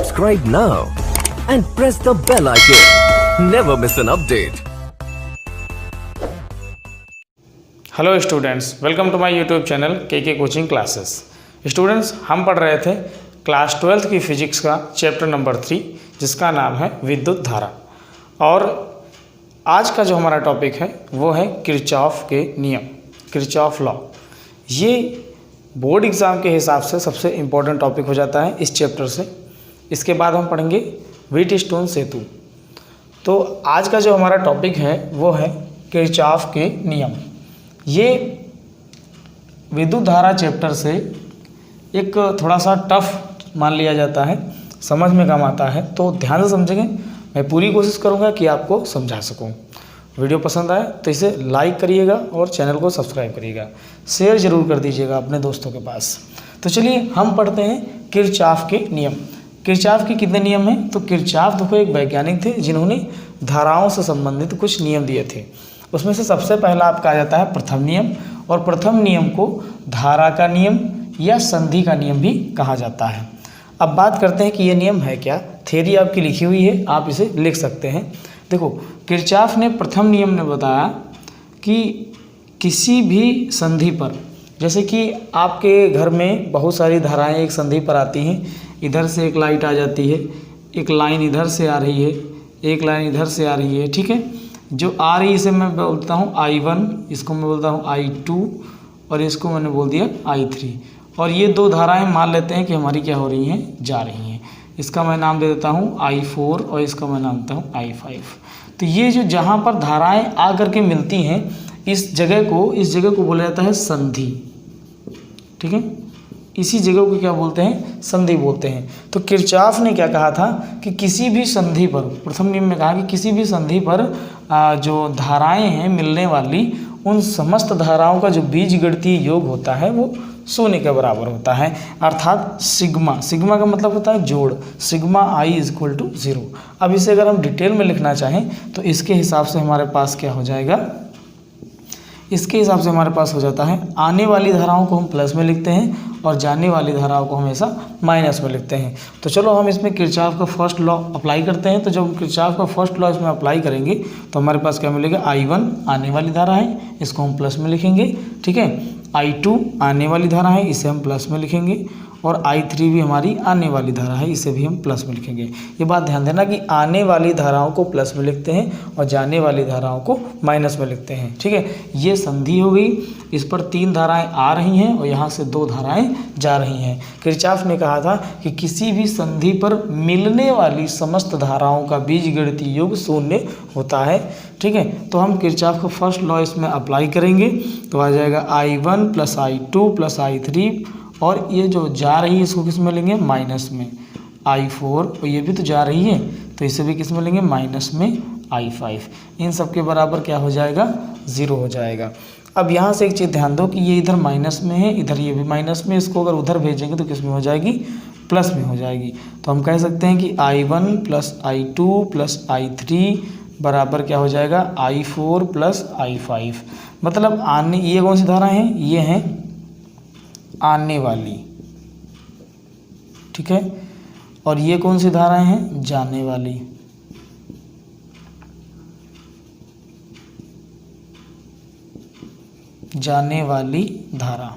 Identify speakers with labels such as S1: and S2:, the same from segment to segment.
S1: Subscribe now and press the bell icon. Never miss an update.
S2: Hello students, welcome to my YouTube channel के coaching classes. Students, हम पढ़ रहे थे class 12th की physics का chapter number 3 जिसका नाम है विद्युत धारा। और आज का जो हमारा टॉपिक है वो है किरचॉफ के नियम, किरचॉफ लॉ। ये बोर्ड एग्ज़ाम के हिसाब से सबसे इम्पोर्टेंट टॉपिक हो जाता है इस चैप्टर से। इसके बाद हम पढ़ेंगे व्हीटस्टोन सेतु। तो आज का जो हमारा टॉपिक है वो है किरचॉफ के नियम। ये विद्युत धारा चैप्टर से एक थोड़ा सा टफ मान लिया जाता है, समझ में कम आता है, तो ध्यान से समझेंगे। मैं पूरी कोशिश करूँगा कि आपको समझा सकूँ। वीडियो पसंद आए तो इसे लाइक करिएगा और चैनल को सब्सक्राइब करिएगा, शेयर ज़रूर कर दीजिएगा अपने दोस्तों के पास। तो चलिए हम पढ़ते हैं किरचॉफ के नियम। किरचॉफ के कितने नियम हैं? तो किरचॉफ देखो एक वैज्ञानिक थे जिन्होंने धाराओं से संबंधित कुछ नियम दिए थे। उसमें से सबसे पहला आपका आ जाता है प्रथम नियम, और प्रथम नियम को धारा का नियम या संधि का नियम भी कहा जाता है। अब बात करते हैं कि ये नियम है क्या। थ्योरी आपकी लिखी हुई है, आप इसे लिख सकते हैं। देखो, किरचॉफ ने प्रथम नियम ने बताया कि किसी भी संधि पर, जैसे कि आपके घर में बहुत सारी धाराएं एक संधि पर आती हैं, इधर से एक लाइट आ जाती है, एक लाइन इधर से आ रही है, एक लाइन इधर से आ रही है, ठीक है। जो आ रही है इसे मैं बोलता हूँ I1, इसको मैं बोलता हूँ I2 और इसको मैंने बोल दिया I3। और ये दो धाराएं मान लेते हैं कि हमारी क्या हो रही हैं, जा रही हैं। इसका मैं नाम दे देता हूँ I4 और इसका मैं नाम देता हूँ I5। तो ये जो जहाँ पर धाराएं आ करके मिलती हैं इस जगह को बोला जाता है संधि, ठीक है। इसी जगह को क्या बोलते हैं, संधि बोलते हैं। तो किरचॉफ ने क्या कहा था कि किसी भी संधि पर, प्रथम नियम में कहा कि किसी भी संधि पर जो धाराएं हैं मिलने वाली, उन समस्त धाराओं का जो बीजगणितीय योग होता है वो शून्य के बराबर होता है। अर्थात सिग्मा का मतलब होता है जोड़, sigma I is equal to 0। अब इसे अगर हम डिटेल में लिखना चाहें तो इसके हिसाब से हमारे पास क्या हो जाएगा, इसके हिसाब से हमारे पास हो जाता है आने वाली धाराओं को हम प्लस में लिखते हैं और जाने वाली धाराओं को हमेशा माइनस में लिखते हैं। तो चलो हम इसमें किरचॉफ का फर्स्ट लॉ अप्लाई करते हैं। तो जब हम किरचॉफ का फर्स्ट लॉ इसमें अप्लाई करेंगे तो हमारे पास क्या मिलेगा, I1 आने वाली धारा है, इसको हम प्लस में लिखेंगे, ठीक है। I2 आने वाली धारा है, इसे हम प्लस में लिखेंगे, और I3 भी हमारी आने वाली धारा है, इसे भी हम प्लस में लिखेंगे। ये बात ध्यान देना कि आने वाली धाराओं को प्लस में लिखते हैं और जाने वाली धाराओं को माइनस में लिखते हैं, ठीक है। ये संधि हो गई, इस पर 3 धाराएं आ रही हैं और यहाँ से 2 धाराएं जा रही हैं। किरचॉफ ने कहा था कि किसी भी संधि पर मिलने वाली समस्त धाराओं का बीजगणितीय योग शून्य होता है, ठीक है। तो हम किरचॉफ का फर्स्ट लॉ इसमें अप्लाई करेंगे तो आ जाएगा I1 + I2 + I3, और ये जो जा रही है इसको किस में लेंगे, माइनस में I4, और ये भी तो जा रही है तो इसे भी किस में लेंगे, माइनस में I5। इन सब के बराबर क्या हो जाएगा, 0 हो जाएगा। अब यहाँ से एक चीज़ ध्यान दो कि ये इधर माइनस में है, इधर ये भी माइनस में, इसको अगर उधर भेजेंगे तो किस में हो जाएगी, प्लस में हो जाएगी। तो हम कह सकते हैं कि I1 + I2 + I3 बराबर क्या हो जाएगा, I4 + I5। मतलब आने, ये कौन सी धारा हैं, ये हैं आने वाली, ठीक है, और ये कौन सी धाराएं हैं, जाने वाली। जाने वाली धारा।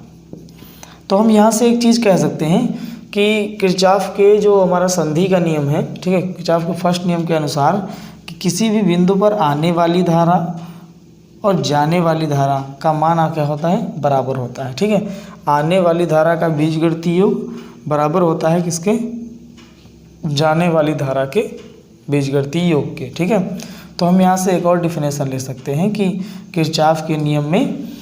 S2: तो हम यहाँ से एक चीज़ कह सकते हैं कि किरचॉफ के जो हमारा संधि का नियम है, ठीक है, किरचॉफ के फर्स्ट नियम के अनुसार कि किसी भी बिंदु पर आने वाली धारा और जाने वाली धारा का मान क्या होता है, बराबर होता है, ठीक है। आने वाली धारा का बीजगणितीय योग बराबर होता है किसके, जाने वाली धारा के बीजगणितीय योग के, ठीक है। तो हम यहाँ से एक और डिफिनेशन ले सकते हैं कि किरचॉफ के नियम में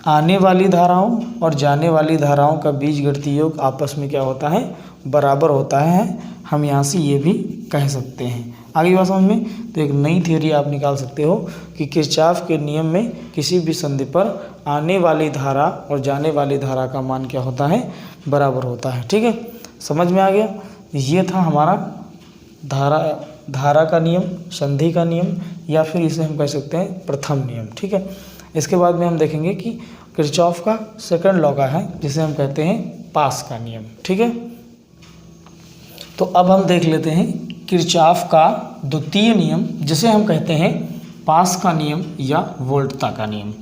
S2: आने वाली धाराओं और जाने वाली धाराओं का बीजगणितीय योग आपस में क्या होता है, बराबर होता है। हम यहाँ से ये भी कह सकते हैं। आगे बात समझ में, तो एक नई थ्योरी आप निकाल सकते हो कि किरचॉफ के नियम में किसी भी संधि पर आने वाली धारा और जाने वाली धारा का मान क्या होता है, बराबर होता है, ठीक है। समझ में आ गया। ये था हमारा धारा का नियम, संधि का नियम, या फिर इसे हम कह सकते हैं प्रथम नियम, ठीक है। इसके बाद में हम देखेंगे कि किरचॉफ का सेकंड लॉ का है जिसे हम कहते हैं पास का नियम, ठीक है। तो अब हम देख लेते हैं किरचॉफ का द्वितीय नियम, जिसे हम कहते हैं पास का नियम या वोल्टता का नियम।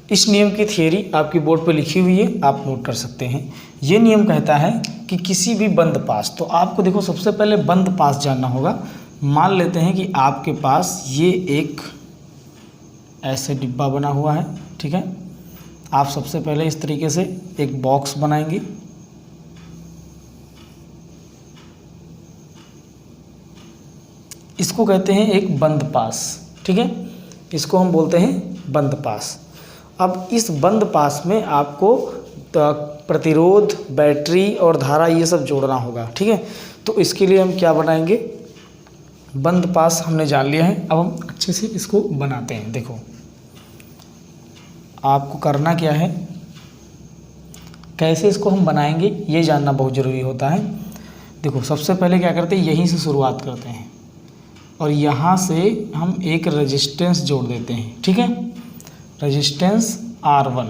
S2: इस नियम की थियरी आपकी बोर्ड पर लिखी हुई है, आप नोट कर सकते हैं। ये नियम कहता है कि किसी भी बंद पास, तो आपको देखो सबसे पहले बंद पास जानना होगा। मान लेते हैं कि आपके पास ये एक ऐसे डिब्बा बना हुआ है, ठीक है। आप सबसे पहले इस तरीके से एक बॉक्स बनाएंगे, इसको कहते हैं एक बंद पास, ठीक है। इसको हम बोलते हैं बंद पास। अब इस बंद पास में आपको प्रतिरोध, बैटरी और धारा ये सब जोड़ना होगा, ठीक है। तो इसके लिए हम क्या बनाएंगे, बंद पास हमने जान लिया है। अब हम अच्छे से इसको बनाते हैं। देखो आपको करना क्या है, कैसे इसको हम बनाएंगे ये जानना बहुत ज़रूरी होता है। देखो सबसे पहले क्या करते हैं, यहीं से शुरुआत करते हैं और यहाँ से हम एक रेजिस्टेंस जोड़ देते हैं, ठीक है, रेजिस्टेंस R1,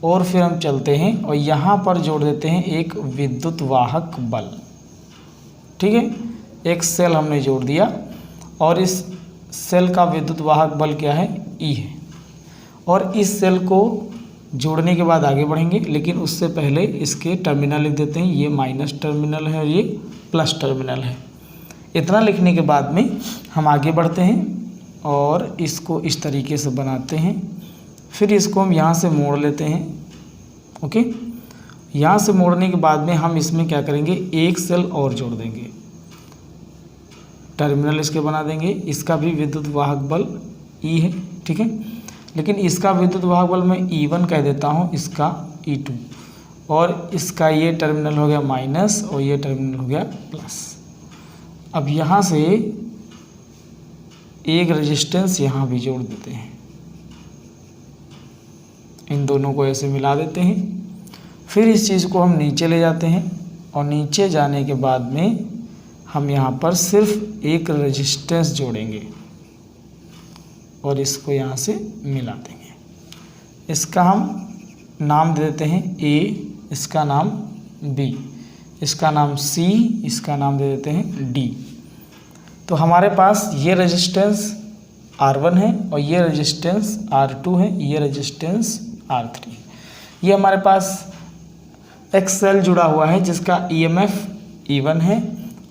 S2: और फिर हम चलते हैं और यहाँ पर जोड़ देते हैं एक विद्युत वाहक बल, ठीक है। एक सेल हमने जोड़ दिया और इस सेल का विद्युत वाहक बल क्या है, E है। और इस सेल को जोड़ने के बाद आगे बढ़ेंगे, लेकिन उससे पहले इसके टर्मिनल लिख देते हैं। ये माइनस टर्मिनल है और ये प्लस टर्मिनल है। इतना लिखने के बाद में हम आगे बढ़ते हैं और इसको इस तरीके से बनाते हैं। फिर इसको हम यहाँ से मोड़ लेते हैं, ओके। यहाँ से मोड़ने के बाद में हम इसमें क्या करेंगे, एक सेल और जोड़ देंगे, टर्मिनल इसके बना देंगे। इसका भी विद्युत वाहक बल E है, ठीक है, लेकिन इसका विद्युत वाहक बल मैं E1 कह देता हूँ, इसका E2, और इसका ये टर्मिनल हो गया माइनस और ये टर्मिनल हो गया प्लस। अब यहाँ से एक रेजिस्टेंस यहाँ भी जोड़ देते हैं, इन दोनों को ऐसे मिला देते हैं। फिर इस चीज़ को हम नीचे ले जाते हैं और नीचे जाने के बाद में हम यहाँ पर सिर्फ एक रेजिस्टेंस जोड़ेंगे और इसको यहाँ से मिला देंगे। इसका हम नाम दे देते हैं A, इसका नाम B, इसका नाम C, इसका नाम दे देते हैं D। तो हमारे पास ये रेजिस्टेंस R1 है और ये रेजिस्टेंस R2 है, ये रेजिस्टेंस R3 है। ये हमारे पास एक सेल जुड़ा हुआ है जिसका EMF E1 है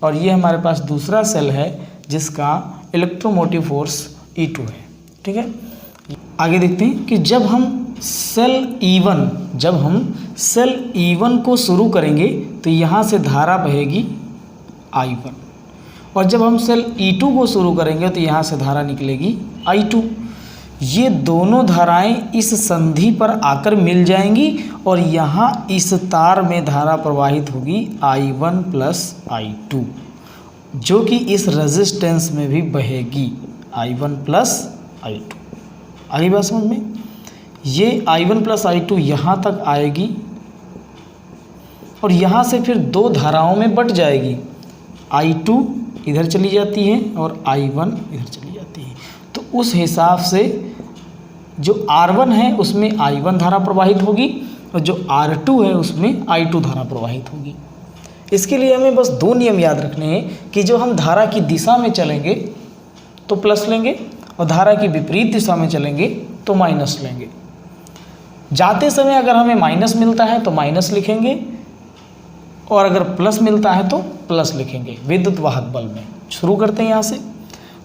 S2: और ये हमारे पास दूसरा सेल है जिसका इलेक्ट्रोमोटिव फोर्स E2 है, ठीक है। आगे देखते हैं कि जब हम सेल E1 को शुरू करेंगे तो यहाँ से धारा बहेगी I1, और जब हम सेल E2 को शुरू करेंगे तो यहाँ से धारा निकलेगी I2। ये दोनों धाराएं इस संधि पर आकर मिल जाएंगी और यहाँ इस तार में धारा प्रवाहित होगी I1 प्लस I2, जो कि इस रेजिस्टेंस में भी बहेगी I1 प्लस I2। आगे बात समझ में, ये I1 प्लस I2 यहाँ तक आएगी और यहाँ से फिर दो धाराओं में बट जाएगी, I2 इधर चली जाती है और I1 इधर चली जाती है। तो उस हिसाब से जो R1 है उसमें I1 धारा प्रवाहित होगी और जो R2 है उसमें I2 धारा प्रवाहित होगी। इसके लिए हमें बस दो नियम याद रखने हैं कि जो हम धारा की दिशा में चलेंगे तो प्लस लेंगे और धारा की विपरीत दिशा में चलेंगे तो माइनस लेंगे। जाते समय अगर हमें माइनस मिलता है तो माइनस लिखेंगे और अगर प्लस मिलता है तो प्लस लिखेंगे विद्युत वाहक बल में। शुरू करते हैं यहाँ से,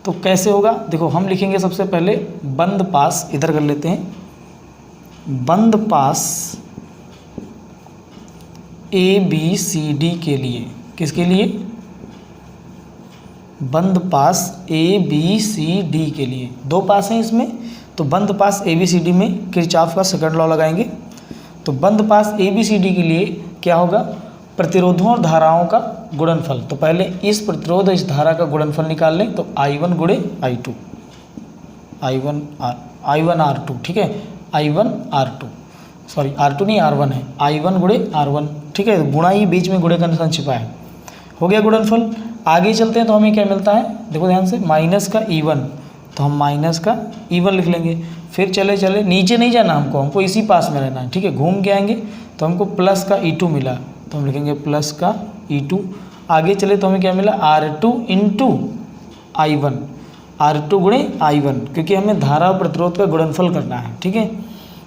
S2: तो कैसे होगा, देखो हम लिखेंगे सबसे पहले बंद पास, इधर कर लेते हैं, बंद पास ABCD के लिए, किसके लिए, बंद पास ABCD के लिए। दो पास हैं इसमें, तो बंद पास ABCD में किरचॉफ का सेकंड लॉ लगाएंगे। तो बंद पास ABCD के लिए क्या होगा, प्रतिरोधों और धाराओं का गुणनफल। तो पहले इस प्रतिरोध इस धारा का गुणनफल निकाल लें, तो I1 गुणे I2, I1 R2, ठीक है, I1 R2, सॉरी R2 नहीं R1 है, I1 गुणे R1, ठीक है, गुणा ही बीच में गुणे का निशान छिपा है, हो गया गुणनफल। आगे चलते हैं तो हमें क्या मिलता है, देखो ध्यान से, माइनस का E1, तो हम माइनस का E1 लिख लेंगे। फिर चले चले नीचे नहीं जाना हमको इसी पास में रहना है, ठीक है, घूम के आएंगे तो हमको प्लस का E2 मिला, तो हम लिखेंगे प्लस का E2। आगे चले तो हमें क्या मिला, R2 इंटू I1, R2 गुणे I1, क्योंकि हमें धारा और प्रतिरोध का गुणनफल करना है, ठीक है।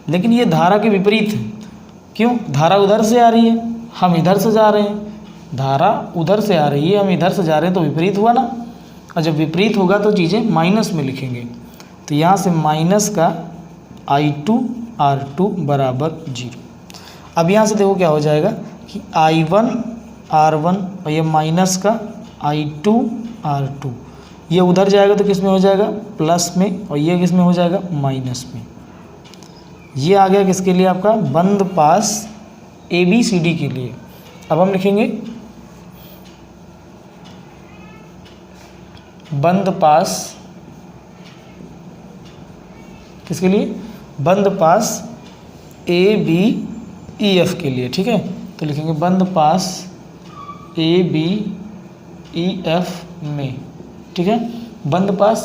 S2: लेकिन ये धारा के विपरीत है, क्यों, धारा उधर से आ रही है, हम इधर से जा रहे हैं, धारा उधर से आ रही है, हम इधर से जा रहे हैं, तो विपरीत हुआ ना। और जब विपरीत होगा तो चीज़ें माइनस में लिखेंगे, तो यहाँ से माइनस का I2 R2 बराबर 0। अब यहाँ से देखो क्या हो जाएगा कि I1 R1 और ये माइनस का I2 R2, ये उधर जाएगा तो किस में हो जाएगा, प्लस में, और ये किस में हो जाएगा, माइनस में। ये आ गया किसके लिए, आपका बंद पास ABCD के लिए। अब हम लिखेंगे बंद पास किसके लिए, बंद पास ABEF के लिए, ठीक है। तो लिखेंगे बंद पास ABEF में, ठीक है, बंद पास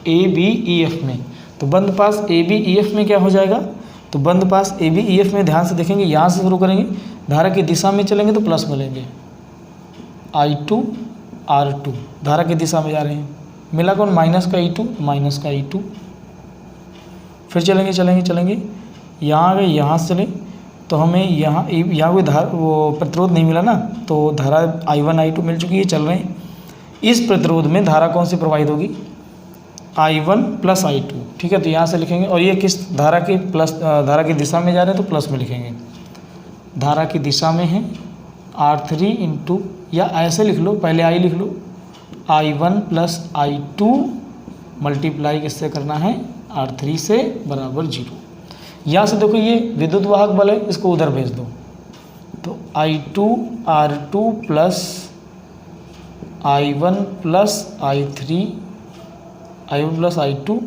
S2: ABEF में। तो बंद पास ABEF में क्या हो जाएगा, तो बंद पास ABEF में ध्यान से देखेंगे, यहाँ से शुरू करेंगे, धारा की दिशा में चलेंगे तो प्लस मिलेंगे, I2 R2 धारा की दिशा में जा रहे हैं, मिला कौन, माइनस का E2, माइनस का E2। फिर चलेंगे चलेंगे चलेंगे, यहाँ आ गए, यहाँ से चले तो हमें यहाँ कोई धारा वो प्रतिरोध नहीं मिला ना, तो धारा I1 I2 मिल चुकी है, चल रहे हैं। इस प्रतिरोध में धारा कौन सी प्रवाहित होगी, I1 प्लस I2, ठीक है। तो यहाँ से लिखेंगे, और ये किस धारा की प्लस, धारा की दिशा में जा रहे हैं तो प्लस में लिखेंगे, धारा की दिशा में है R3 इंटू, या ऐसे लिख लो, पहले I लिख लो, I1 प्लस I2 मल्टीप्लाई किससे करना है, R3 से बराबर 0। यहाँ से देखो ये विद्युत वाहक बल है, इसको उधर भेज दो, तो I2 R2 plus I1 plus I3, I1 plus I2,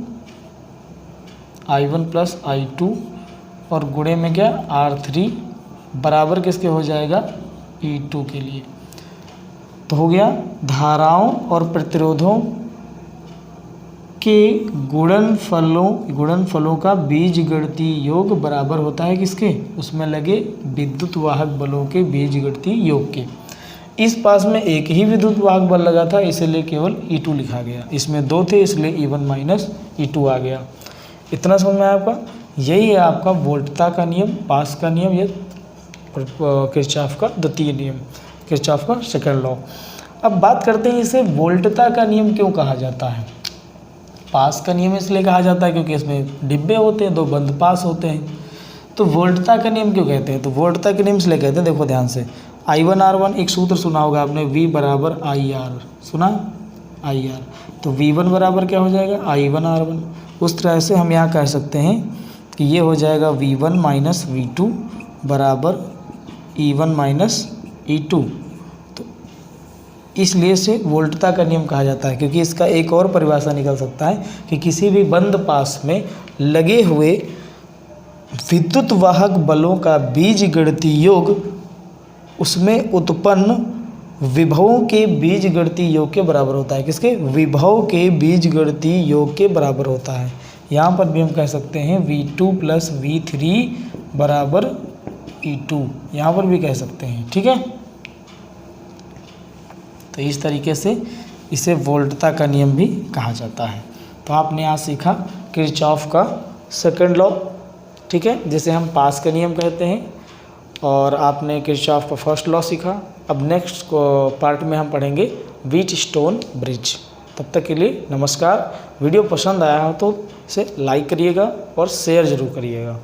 S2: I1 plus I2 और गुणे में क्या, R3 बराबर किसके हो जाएगा, E2 के लिए। तो हो गया धाराओं और प्रतिरोधों के गुणनफलों का बीजगणितीय योग बराबर होता है किसके, उसमें लगे विद्युत वाहक बलों के बीजगणितीय योग के। इस पास में एक ही विद्युत वाहक बल लगा था, इसलिए केवल E2 लिखा गया, इसमें दो थे इसलिए E1 माइनस E2 आ गया। इतना समझ में आया आपका, यही है आपका वोल्टता का नियम, पास का नियम, या किरचॉफ का द्वितीय नियम, किरचॉफ का सेकंड लॉ। अब बात करते हैं इसे वोल्टता का नियम क्यों कहा जाता है। पास का नियम इसलिए कहा जाता है क्योंकि इसमें डिब्बे होते हैं, दो बंद पास होते हैं। तो वोल्टता का नियम क्यों कहते हैं, तो वोल्टता के नियम इसलिए कहते हैं, देखो ध्यान से, I1 R1 एक सूत्र सुना होगा आपने, V बराबर IR, सुना IR, तो V1 बराबर क्या हो जाएगा, I1 R1। उस तरह से हम यहाँ कह सकते हैं कि ये हो जाएगा V1 माइनस V2 बराबर E1 माइनस E2। तो इसलिए से वोल्टता का नियम कहा जाता है, क्योंकि इसका एक और परिभाषा निकल सकता है कि किसी भी बंद पास में लगे हुए विद्युत वाहक बलों का बीजगणितीय योग उसमें उत्पन्न विभवों के बीजगणितीय योग के बराबर होता है, किसके, विभव के बीजगणितीय योग के बराबर होता है। यहाँ पर भी हम कह सकते हैं V2 प्लस V3 बराबर E2, यहाँ पर भी कह सकते हैं, ठीक है। तो इस तरीके से इसे वोल्टता का नियम भी कहा जाता है। तो आपने यहाँ सीखा किरचॉफ का सेकंड लॉ, ठीक है, जिसे हम पास का नियम कहते हैं, और आपने किरचॉफ का फर्स्ट लॉ सीखा। अब नेक्स्ट पार्ट में हम पढ़ेंगे व्हीटस्टोन ब्रिज। तब तक के लिए नमस्कार। वीडियो पसंद आया हो तो इसे लाइक करिएगा और शेयर ज़रूर करिएगा।